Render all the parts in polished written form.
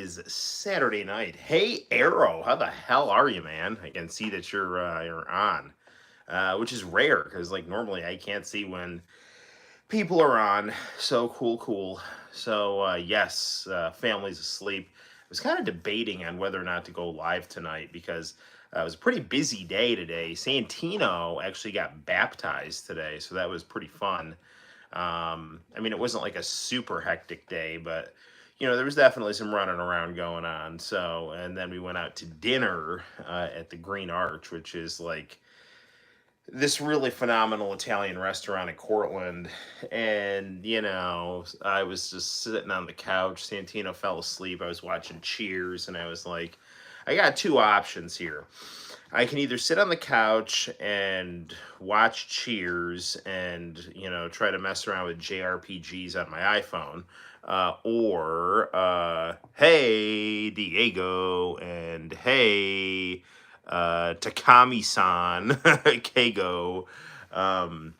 is Saturday night. Hey, Arrow, how the hell are you, man? I can see that you're on, which is rare because like normally I can't see when people are on. So cool, cool. So yes, family's asleep. I was kind of debating on whether or not to go live tonight because it was a pretty busy day today. Santino actually got baptized today, so that was pretty fun. I mean, it wasn't like a super hectic day, but there was definitely some running around going on. So, and then we went out to dinner at the Green Arch, which is like this really phenomenal Italian restaurant in Cortland. And, I was just sitting on the couch. Santino fell asleep. I was watching Cheers, and I was like, I got two options here. I can either sit on the couch and watch Cheers and, try to mess around with JRPGs on my iPhone. Or, hey, Diego, and hey, Takami-san, Keigo. Um,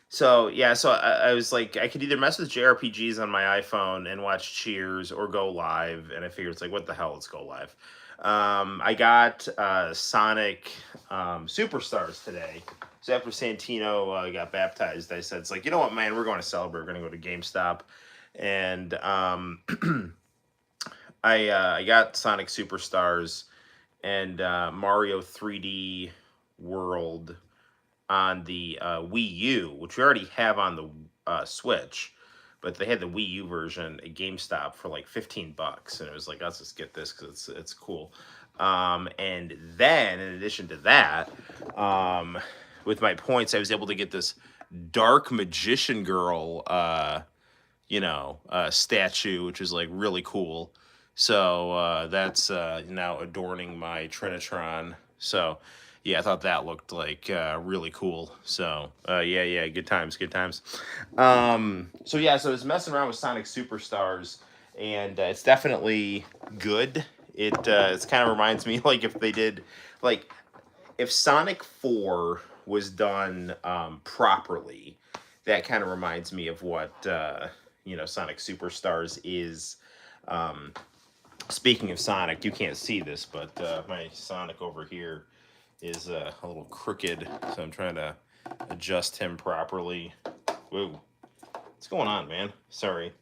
so I was like, I could either mess with JRPGs on my iPhone and watch Cheers or go live, and I figured it's like, what the hell, let's go live. I got Sonic Superstars today. So after Santino got baptized, I said, it's like, you know what, man, we're going to celebrate. We're going to go to GameStop. And I got Sonic Superstars and Mario 3D World on the Wii U, which we already have on the Switch, but they had the Wii U version at GameStop for like $15, and it was like, let's just get this because it's cool. And then in addition to that, with my points, I was able to get this Dark Magician Girl, statue, which is like really cool. So that's now adorning my Trinitron. So yeah, I thought that looked like really cool. So yeah, good times, good times. So I was messing around with Sonic Superstars, and it's definitely good. It kind of reminds me like if they did like if Sonic 4 was done properly, that kind of reminds me of what Sonic Superstars is. Um, Speaking of Sonic, you can't see this, but my Sonic over here is a little crooked, so I'm trying to adjust him properly. Whoa, what's going on, man? Sorry.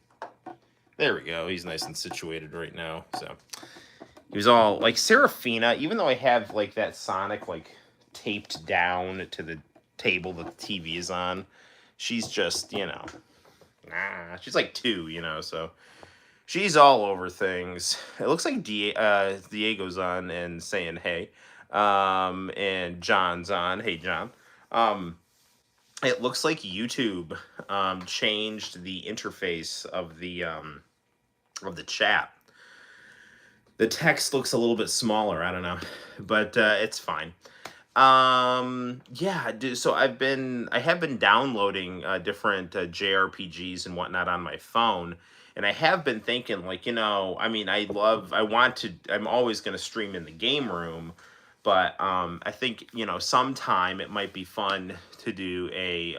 There we go. He's nice and situated right now. So he was all like Serafina. Even though I have like that Sonic like taped down to the table that the TV is on, she's just she's like 2, so she's all over things. It looks like Diego's on and saying hey. And John's on. Hey, John. It looks like YouTube changed the interface of the chat. The text looks a little bit smaller. I don't know, but it's fine. So I have been downloading different JRPGs and whatnot on my phone, and I have been thinking like, I mean, I'm always going to stream in the game room, but I think sometime it might be fun to do a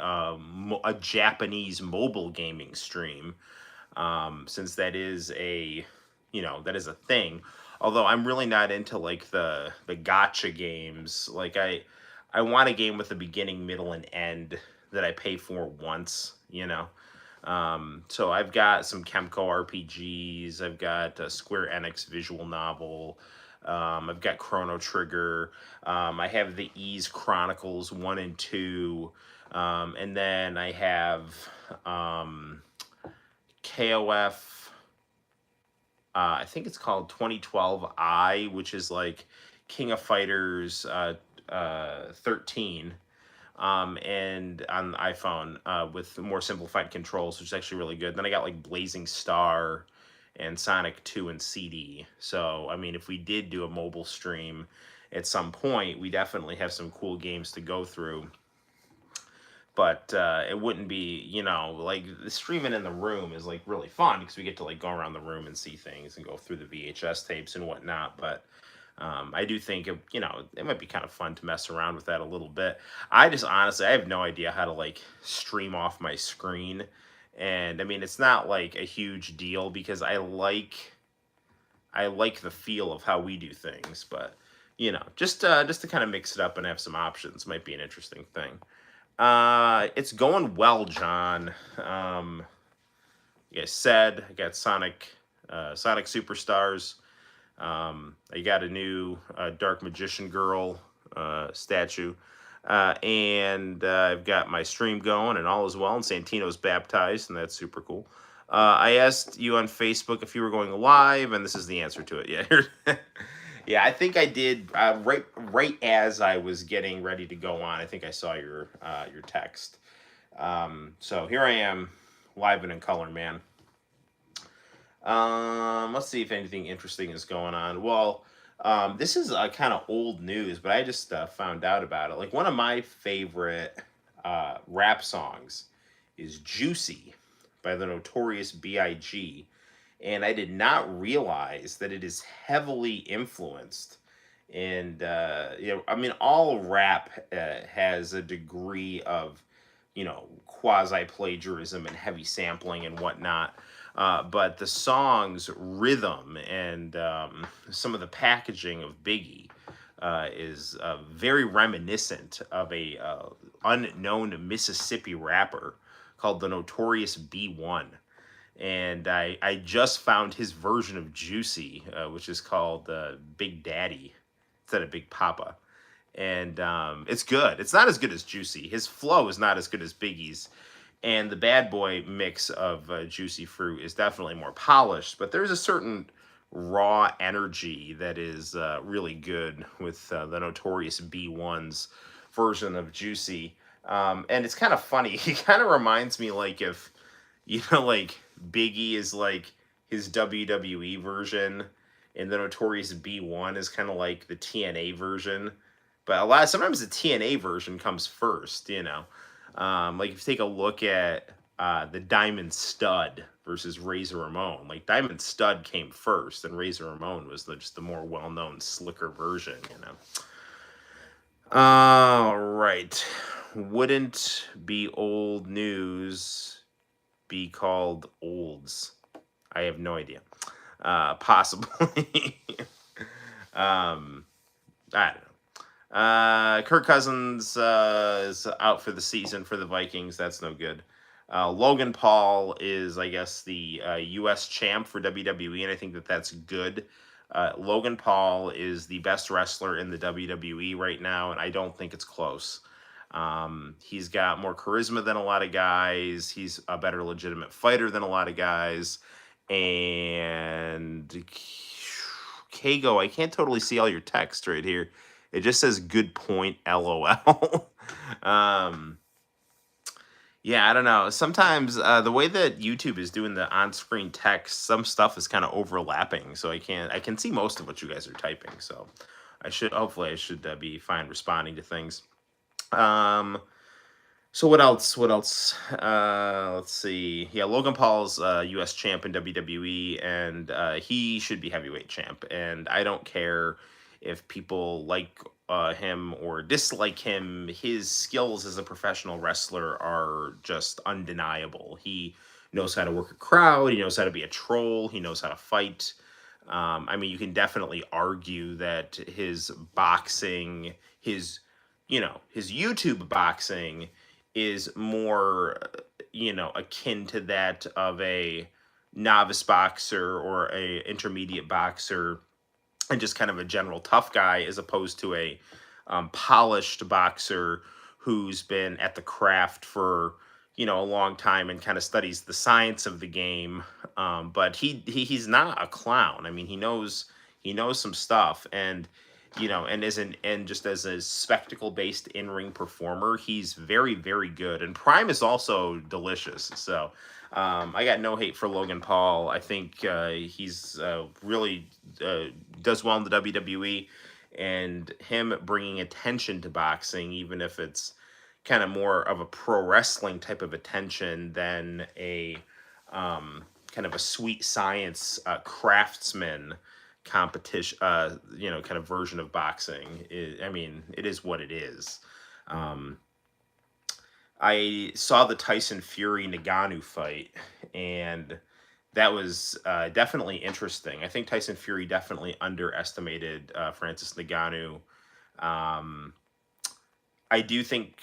Japanese mobile gaming stream, since that is a thing. Although I'm really not into like the gotcha games. Like I want a game with a beginning, middle, and end that I pay for once. So I've got some Kemco RPGs. I've got a Square Enix visual novel. I've got Chrono Trigger. I have the Ys Chronicles 1 and 2. And then I have KOF. I think it's called 2012 which is like King of Fighters 13, and on the iPhone with more simplified controls, which is actually really good. Then I got like Blazing Star and Sonic 2 and CD. So, I mean, if we did do a mobile stream at some point, we definitely have some cool games to go through. But it wouldn't be, like the streaming in the room is like really fun because we get to like go around the room and see things and go through the VHS tapes and whatnot. But I do think it might be kind of fun to mess around with that a little bit. I just honestly, I have no idea how to like stream off my screen. And I mean, it's not like a huge deal because I like I like the feel of how we do things, but just to kind of mix it up and have some options might be an interesting thing. It's going well, John. Like I said, I got Sonic Superstars. I got a new Dark Magician Girl statue. And I've got my stream going, and all is well. And Santino's baptized, and that's super cool. I asked you on Facebook if you were going live, and this is the answer to it. Yeah, yeah. I think I did right as I was getting ready to go on. I think I saw your text. So here I am, live and in color, man. Let's see if anything interesting is going on. Well, this is kind of old news, but I just found out about it. Like one of my favorite rap songs is "Juicy" by the Notorious B.I.G., and I did not realize that it is heavily influenced. And I mean, all rap has a degree of quasi plagiarism and heavy sampling and whatnot. But the song's rhythm and some of the packaging of Biggie is very reminiscent of a unknown Mississippi rapper called the Notorious B1. And I just found his version of Juicy, which is called Big Daddy instead of Big Papa. And it's good. It's not as good as Juicy. His flow is not as good as Biggie's. And the Bad Boy mix of Juicy Fruit is definitely more polished, but there's a certain raw energy that is really good with the Notorious B1's version of Juicy. And it's kind of funny. He kind of reminds me like if, like Biggie is like his WWE version, and the Notorious B1 is kind of like the TNA version. But sometimes the TNA version comes first. Like if you take a look at the Diamond Stud versus Razor Ramon, like Diamond Stud came first, and Razor Ramon was just the more well-known, slicker version. All right. Wouldn't be old news be called olds? I have no idea. Possibly. I don't know. Kirk Cousins is out for the season for the Vikings. That's no good. Logan Paul is, I guess, the U.S. champ for WWE, and I think that's good. Logan Paul is the best wrestler in the WWE right now, and I don't think it's close. He's got more charisma than a lot of guys. He's a better legitimate fighter than a lot of guys. And Kago, I can't totally see all your text right here. It just says "good point, LOL." Yeah, I don't know. Sometimes the way that YouTube is doing the on-screen text, some stuff is kind of overlapping, so I can see most of what you guys are typing. So hopefully I should be fine responding to things. So what else? Let's see. Yeah, Logan Paul's U.S. champ in WWE, and he should be heavyweight champ. And I don't care if people like him or dislike him. His skills as a professional wrestler are just undeniable. He knows how to work a crowd. He knows how to be a troll. He knows how to fight. I mean, you can definitely argue that his boxing, his YouTube boxing is more, akin to that of a novice boxer or a intermediate boxer and just kind of a general tough guy, as opposed to a polished boxer who's been at the craft for, a long time and kind of studies the science of the game. But he's not a clown. I mean, he knows some stuff, and and just as a spectacle-based in-ring performer, he's very, very good. And Prime is also delicious. So I got no hate for Logan Paul. I think he's really does well in the WWE, and him bringing attention to boxing, even if it's kind of more of a pro wrestling type of attention than a kind of a sweet science craftsman competition, kind of version of boxing. It is what it is. I saw the Tyson Fury Ngannou fight, and that was definitely interesting. I think Tyson Fury definitely underestimated Francis Ngannou. Um, I do think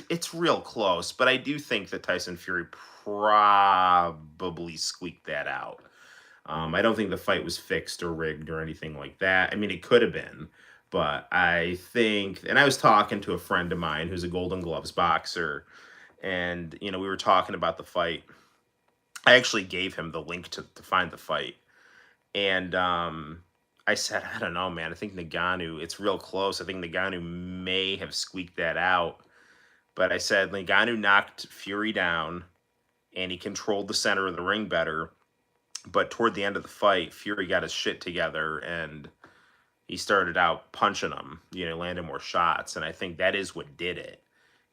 it's real close, but I do think that Tyson Fury probably squeaked that out. I don't think the fight was fixed or rigged or anything like that. I mean, it could have been, but I think, and I was talking to a friend of mine who's a Golden Gloves boxer, and we were talking about the fight. I actually gave him the link to find the fight, and I said, I don't know, man. I think Ngannou, it's real close. I think Ngannou may have squeaked that out, but I said Ngannou knocked Fury down, and he controlled the center of the ring better. But toward the end of the fight, Fury got his shit together and he started out punching him, landing more shots. And I think that is what did it,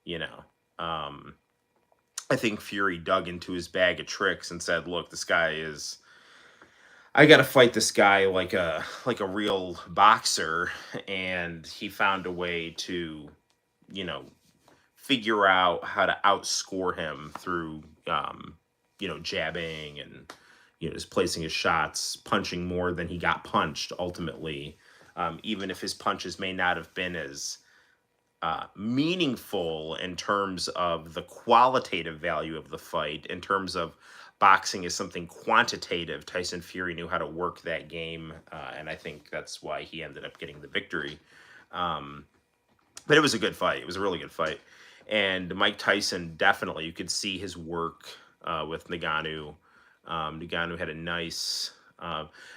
you know. I think Fury dug into his bag of tricks and said, look, I got to fight this guy like a real boxer. And he found a way to, you know, figure out how to outscore him through, jabbing and, just placing his shots, punching more than he got punched ultimately. Even if his punches may not have been as meaningful in terms of the qualitative value of the fight, in terms of boxing is something quantitative, Tyson Fury knew how to work that game, and I think that's why he ended up getting the victory. But it was a good fight. It was a really good fight. And Mike Tyson, definitely, you could see his work with Ngannou. Ngannou had a nice...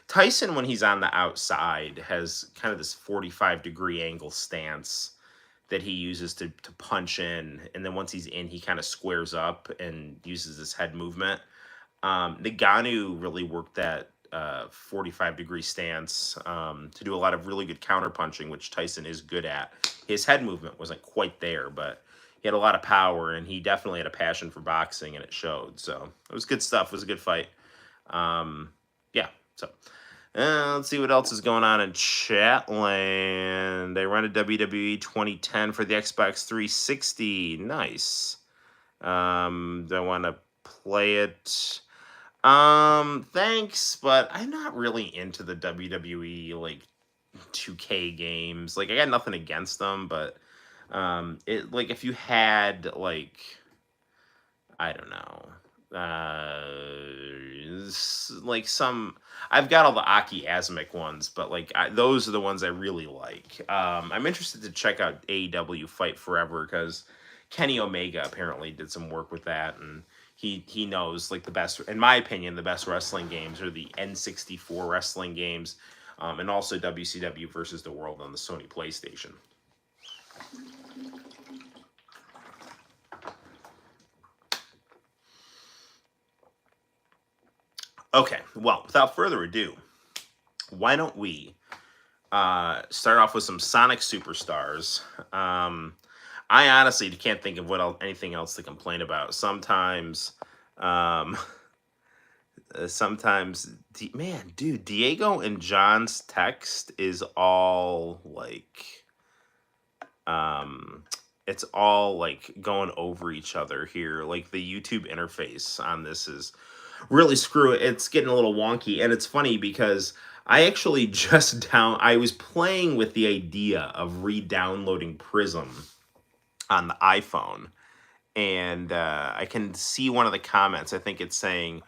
Tyson, when he's on the outside, has kind of this 45-degree angle stance that he uses to punch in. And then once he's in, he kind of squares up and uses his head movement. Ngannou really worked that 45-degree stance to do a lot of really good counter punching, which Tyson is good at. His head movement wasn't quite there, but he had a lot of power, and he definitely had a passion for boxing, and it showed. So it was good stuff. It was a good fight. Yeah, so let's see what else is going on in Chatland. They run a WWE 2010 for the Xbox 360. Nice. Do I want to play it? Thanks, but I'm not really into the WWE, 2K games. I got nothing against them, but if you had, I don't know, some, I've got all the Aki Asmic ones, but those are the ones I really like. I'm interested to check out AEW Fight Forever, because Kenny Omega apparently did some work with that, and he knows the best, in my opinion, the best wrestling games are the N64 wrestling games, and also WCW versus the World on the Sony PlayStation. Okay, well, without further ado, why don't we start off with some Sonic Superstars. I honestly can't think of anything else to complain about. Sometimes, man, dude, Diego and John's text is all it's all going over each other here. The YouTube interface on this is really it's getting a little wonky, and it's funny because I actually I was playing with the idea of re-downloading Prism on the iPhone, and I can see one of the comments. I think it's saying,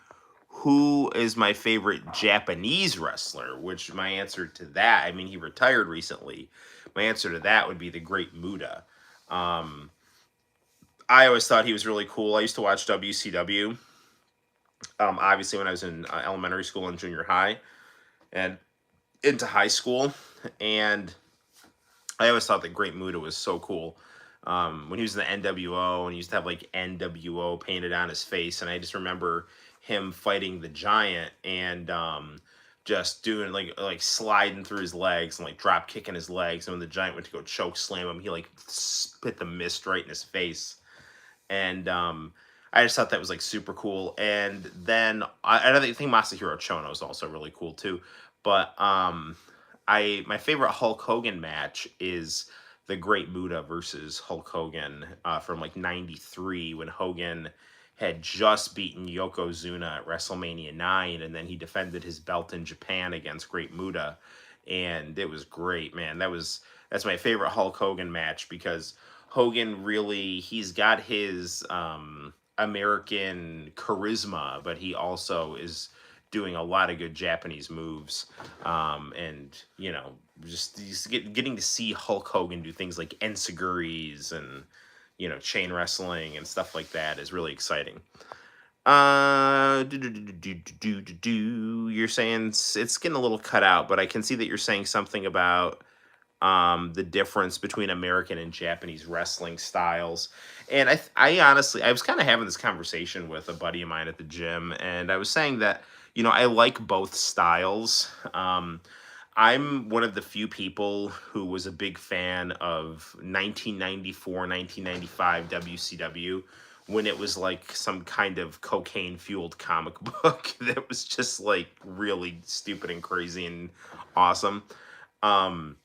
who is my favorite Japanese wrestler? Which my answer to that, I mean, he retired recently. My answer to that would be the Great Muta. I always thought he was really cool. I used to watch WCW. Obviously, when I was in elementary school and junior high and into high school. And I always thought that Great Muta was so cool. When he was in the NWO, and he used to have NWO painted on his face. And I just remember him fighting the Giant and just doing sliding through his legs and drop kicking his legs. And when the Giant went to go choke slam him, he spit the mist right in his face. And I just thought that was super cool. And then I think Masahiro Chono is also really cool too. But my favorite Hulk Hogan match is the Great Muta versus Hulk Hogan from '93, when Hogan had just beaten Yokozuna at WrestleMania 9, and then he defended his belt in Japan against Great Muta, and it was great, man. That's my favorite Hulk Hogan match, because Hogan really, he's got his American charisma, but he also is doing a lot of good Japanese moves. And, you know, just getting to see Hulk Hogan do things like ensiguris and, you know, chain wrestling and stuff like that is really exciting. You're saying it's getting a little cut out, but I can see that you're saying something about the difference between American and Japanese wrestling styles. And I honestly, I was kind of having this conversation with a buddy of mine at the gym, and I was saying that, you know, I like both styles. I'm one of the few people who was a big fan of 1994, 1995 WCW, when it was like some kind of cocaine fueled comic book that was just like really stupid and crazy and awesome. Um,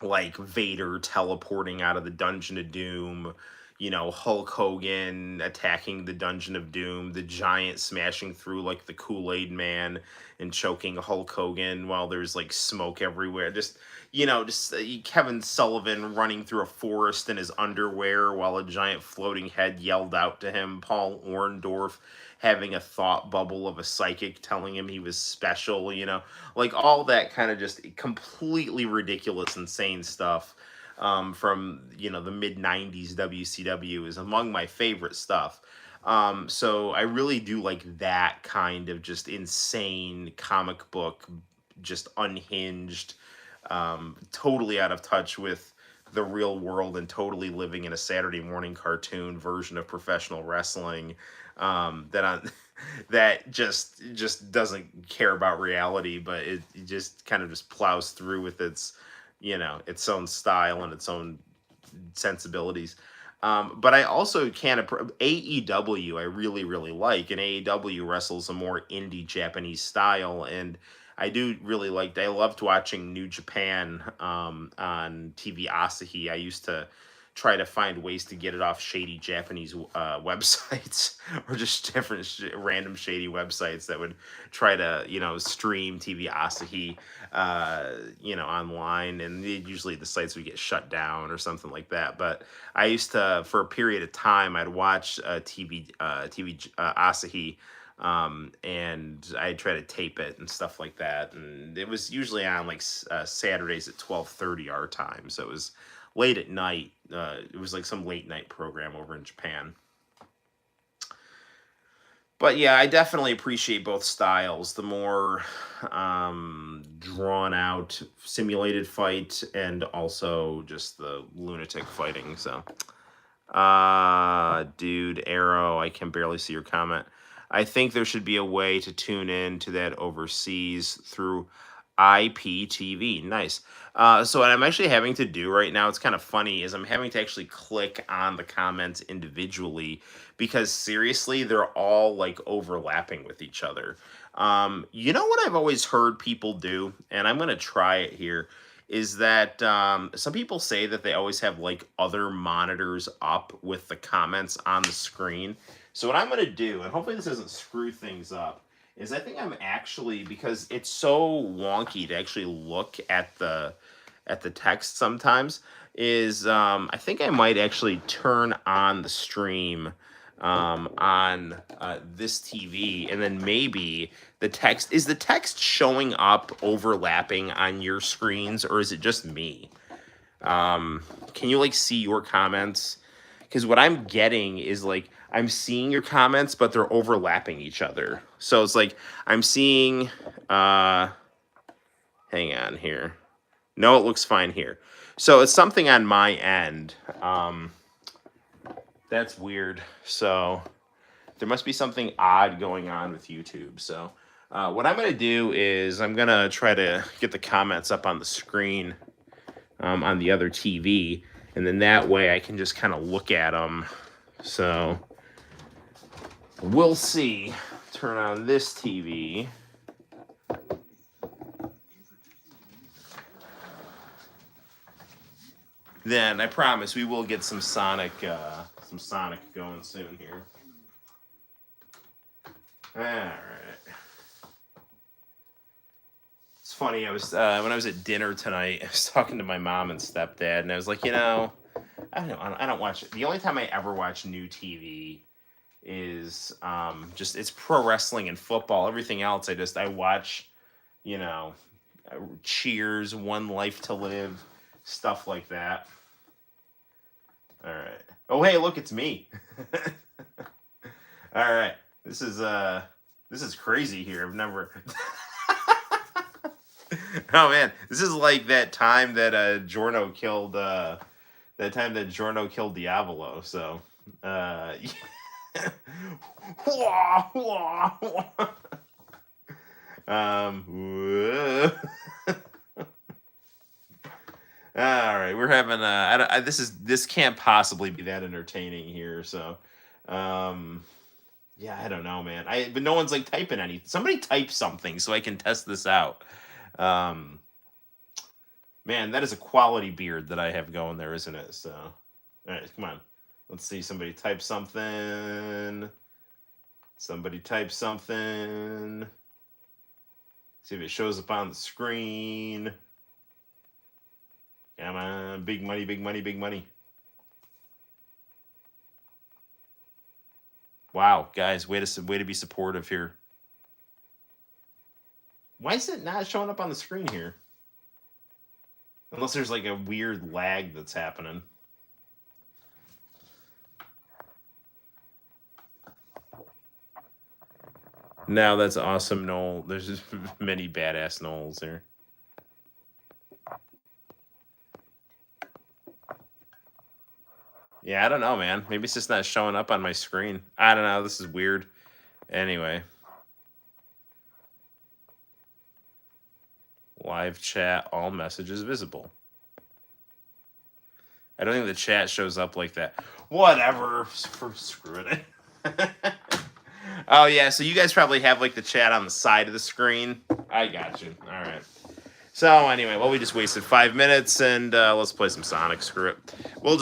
like Vader teleporting out of the Dungeon of Doom, you know, Hulk Hogan attacking the Dungeon of Doom, the Giant smashing through like the Kool-Aid Man and choking Hulk Hogan while there's like smoke everywhere. Just, you know, just Kevin Sullivan running through a forest in his underwear while a giant floating head yelled out to him. Paul Orndorff having a thought bubble of a psychic telling him he was special, you know, like all that kind of just completely ridiculous, insane stuff from, you know, the mid 90s WCW is among my favorite stuff. So I really do like that kind of just insane comic book, just unhinged, totally out of touch with the real world and totally living in a Saturday morning cartoon version of professional wrestling, that just doesn't care about reality, but it just kind of just plows through with its, you know, its own style and its own sensibilities. But I also can't AEW. I really like, and AEW wrestles a more indie Japanese style, and I do really like. I loved watching New Japan on TV Asahi. I used to try to find ways to get it off shady Japanese websites, or just different random shady websites that would try to, you know, stream TV Asahi, you know, online, and usually the sites would get shut down or something like that. But I used to, for a period of time, I'd watch TV Asahi, and I'd try to tape it and stuff like that, and it was usually on like Saturdays at 12:30 our time, so it was late at night. It was like some late night program over in Japan. But yeah, I definitely appreciate both styles. The more drawn out simulated fight, and also just the lunatic fighting. So, dude, Arrow, I can barely see your comment. I think there should be a way to tune in to that overseas through IPTV. Nice. So what I'm actually having to do right now, it's kind of funny, is I'm having to actually click on the comments individually, because seriously, they're all like overlapping with each other. You know what I've always heard people do, and I'm going to try it here, is that some people say that they always have like other monitors up with the comments on the screen. So what I'm going to do, and hopefully this doesn't screw things up, is I think I'm actually, because it's so wonky to actually look at the text sometimes, is I think I might actually turn on the stream on this TV, and then maybe the text showing up overlapping on your screens, or is it just me? Can you like see your comments? Because what I'm getting is like I'm seeing your comments, but they're overlapping each other. So it's like I'm seeing. Hang on here. No, it looks fine here. So it's something on my end. That's weird. So there must be something odd going on with YouTube. So what I'm going to do is I'm going to try to get the comments up on the screen on the other TV. And then that way I can just kind of look at them. So we'll see. Turn on this TV. Then I promise we will get some Sonic going soon here. All right. It's funny. I was when I was at dinner tonight. I was talking to my mom and stepdad, and I was like, I don't watch. The only time I ever watch new TV is just it's pro wrestling and football. Everything else, I watch, you know, Cheers, One Life to Live, stuff like that. All right. Oh, hey, look, it's me. All right. This is crazy here. I've never. Oh man, this is like that time that Giorno killed Diavolo. So, all right, we're having this can't possibly be that entertaining here. So, yeah, I don't know, man. But no one's like typing anything. Somebody type something so I can test this out. Um, Man, that is a quality beard that I have going there, isn't it? So, all right, come on. Let's see. Somebody type something. Somebody type something. See if it shows up on the screen. Come on. Big money, big money, big money. Wow, guys, way to be supportive here. Why is it not showing up on the screen here? Unless there's like a weird lag that's happening. Now that's awesome, Noel. There's just many badass Noels here. Yeah, I don't know, man. Maybe it's just not showing up on my screen. I don't know. This is weird. Anyway. Live chat, all messages visible. I don't think the chat shows up like that. Whatever. Screw it. Oh, yeah. So you guys probably have like the chat on the side of the screen. I got you. All right. So anyway, well, we just wasted 5 minutes, and let's play some Sonic. Screw it. We'll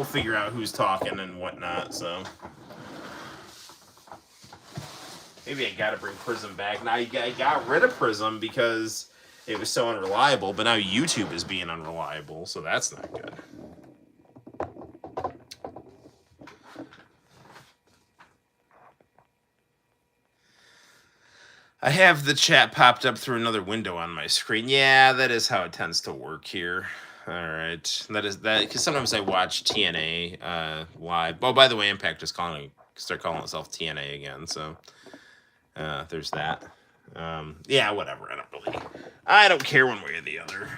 figure out who's talking and whatnot. So maybe I gotta bring Prism back. Now I got rid of Prism because it was so unreliable, but now YouTube is being unreliable, so that's not good. I have the chat popped up through another window on my screen. Yeah, that is how it tends to work here. All right, that because sometimes I watch TNA live. Oh, by the way, Impact is start calling itself TNA again. So there's that. Yeah, whatever. I don't care one way or the other.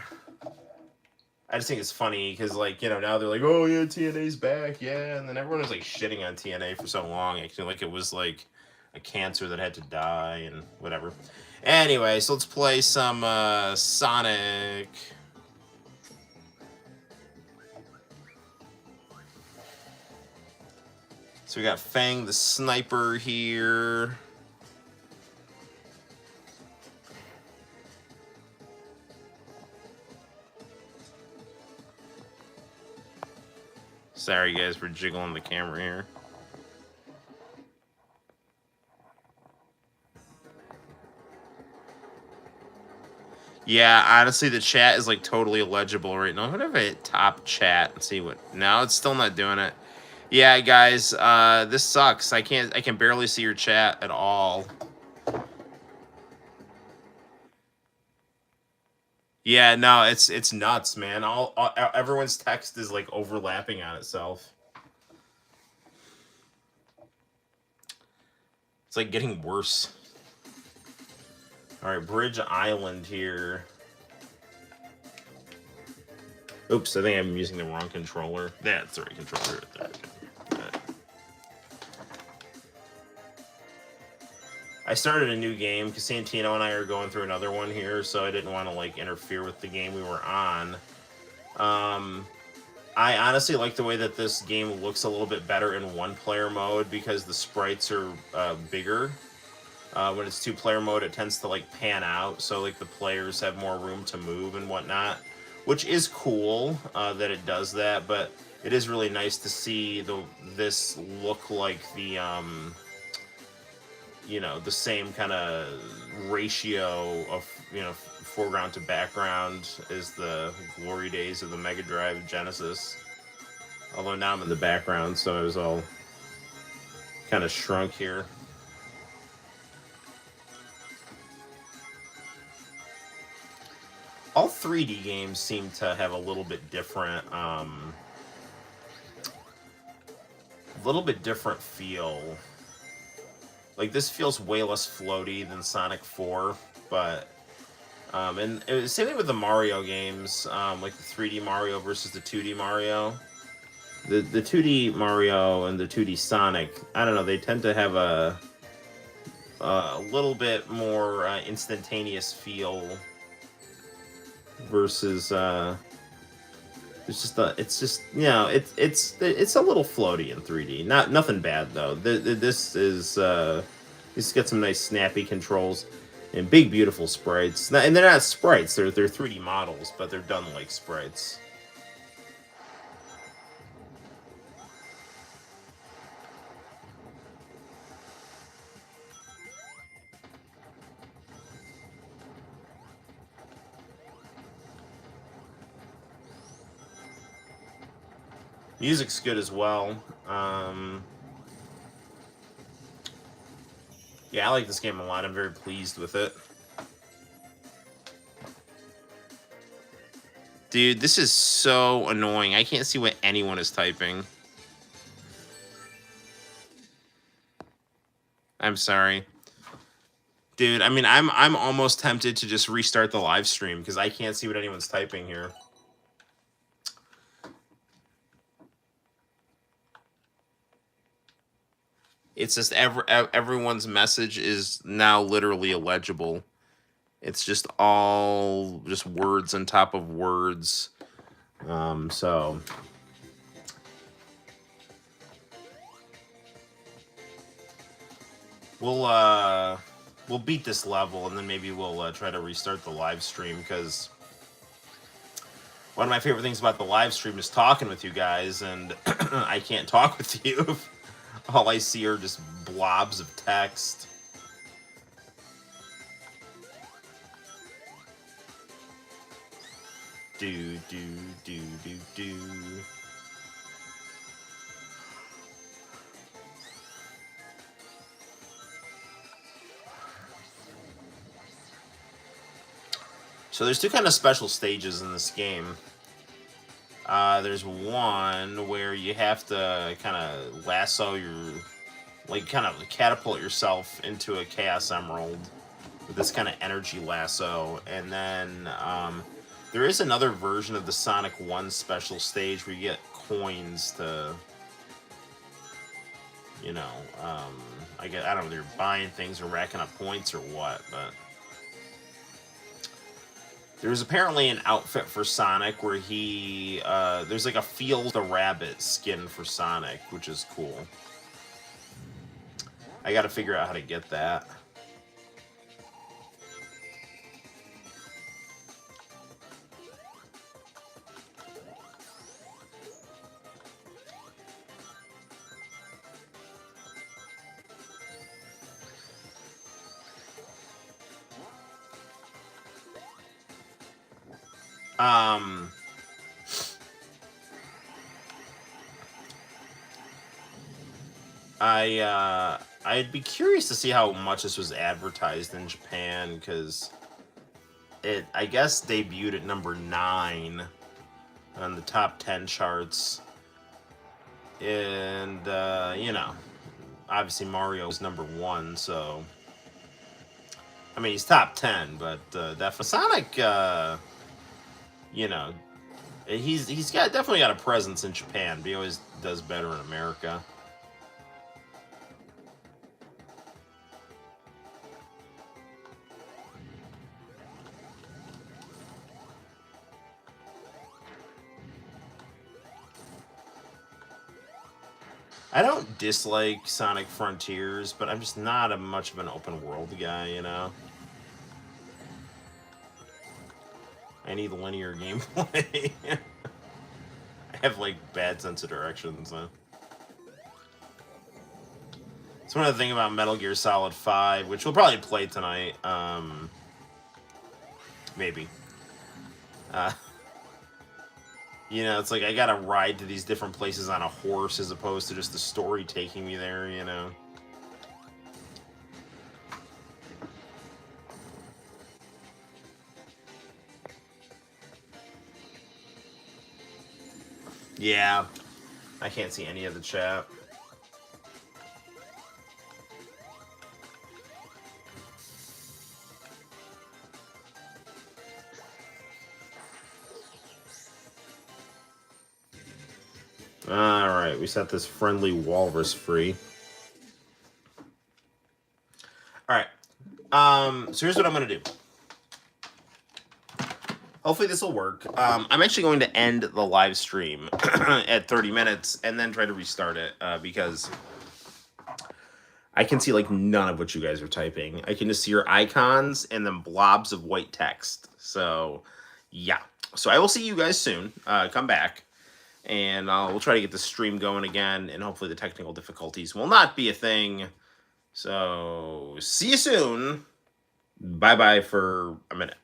I just think it's funny because, like, now they're like, oh yeah, TNA's back, yeah, and then everyone was like shitting on TNA for so long, acting like it was like a cancer that had to die and whatever. Anyway, so let's play some Sonic. So we got Fang the Sniper here. Sorry guys for jiggling the camera here. Yeah, honestly, the chat is like totally illegible right now. What if I hit top chat and see what? No, it's still not doing it. Yeah, guys, this sucks. I can barely see your chat at all. Yeah, no, it's nuts, man. Everyone's text is like overlapping on itself. It's like getting worse. All right, Bridge Island here. Oops, I think I'm using the wrong controller. That's the right controller right there. Okay. Right. I started a new game because Santino and I are going through another one here, so I didn't want to like interfere with the game we were on. I honestly like the way that this game looks a little bit better in one-player mode because the sprites are bigger. When it's two-player mode, it tends to like pan out, so like the players have more room to move and whatnot, which is cool that it does that. But it is really nice to see this look like the you know, the same kind of ratio of, you know, foreground to background as the glory days of the Mega Drive Genesis. Although now I'm in the background, so it was all kind of shrunk here. All 3D games seem to have a little bit different feel. Like, this feels way less floaty than Sonic 4, but and it was same thing with the Mario games, like the 3D Mario versus the 2D Mario. The 2D Mario and the 2D Sonic, I don't know, they tend to have a little bit more instantaneous feel versus it's just you know it's a little floaty in 3D. Nothing bad though. This got some nice snappy controls and big beautiful sprites. And they're not sprites. They're 3D models, but they're done like sprites. Music's good as well. Yeah, I like this game a lot. I'm very pleased with it. Dude, this is so annoying. I can't see what anyone is typing. I'm sorry. Dude, I mean, I'm almost tempted to just restart the live stream because I can't see what anyone's typing here. It's just everyone's message is now literally illegible. It's just all just words on top of words. So we'll beat this level and then maybe we'll try to restart the live stream, because one of my favorite things about the live stream is talking with you guys, and I can't talk with you. All I see are just blobs of text. Do. So there's two kind of special stages in this game. There's one where you have to kind of lasso kind of catapult yourself into a Chaos Emerald with this kind of energy lasso. And then there is another version of the Sonic 1 special stage where you get coins to, you know, I don't know, they're buying things or racking up points or what, but there's apparently an outfit for Sonic where there's like a Field the Rabbit skin for Sonic, which is cool. I gotta figure out how to get that. I'd be curious to see how much this was advertised in Japan, because I guess debuted at number 9 on the top 10 charts, and you know, obviously Mario's number 1, so I mean he's top 10, but definitely Sonic, you know, he's definitely got a presence in Japan, but he always does better in America. I don't dislike Sonic Frontiers, but I'm just not much of an open world guy, you know? I need linear gameplay. I have, like, bad sense of direction, so. It's one of the things about Metal Gear Solid 5, which we'll probably play tonight. Maybe. You know, it's like I gotta ride to these different places on a horse as opposed to just the story taking me there, you know? Yeah. I can't see any of the chat. Alright, we set this friendly walrus free. Alright. So here's what I'm gonna do. Hopefully this will work. I'm actually going to end the live stream at 30 minutes and then try to restart it because I can see like none of what you guys are typing. I can just see your icons and then blobs of white text. So yeah. So I will see you guys soon. Come back. And we'll try to get the stream going again, and hopefully the technical difficulties will not be a thing. So, see you soon. Bye-bye for a minute.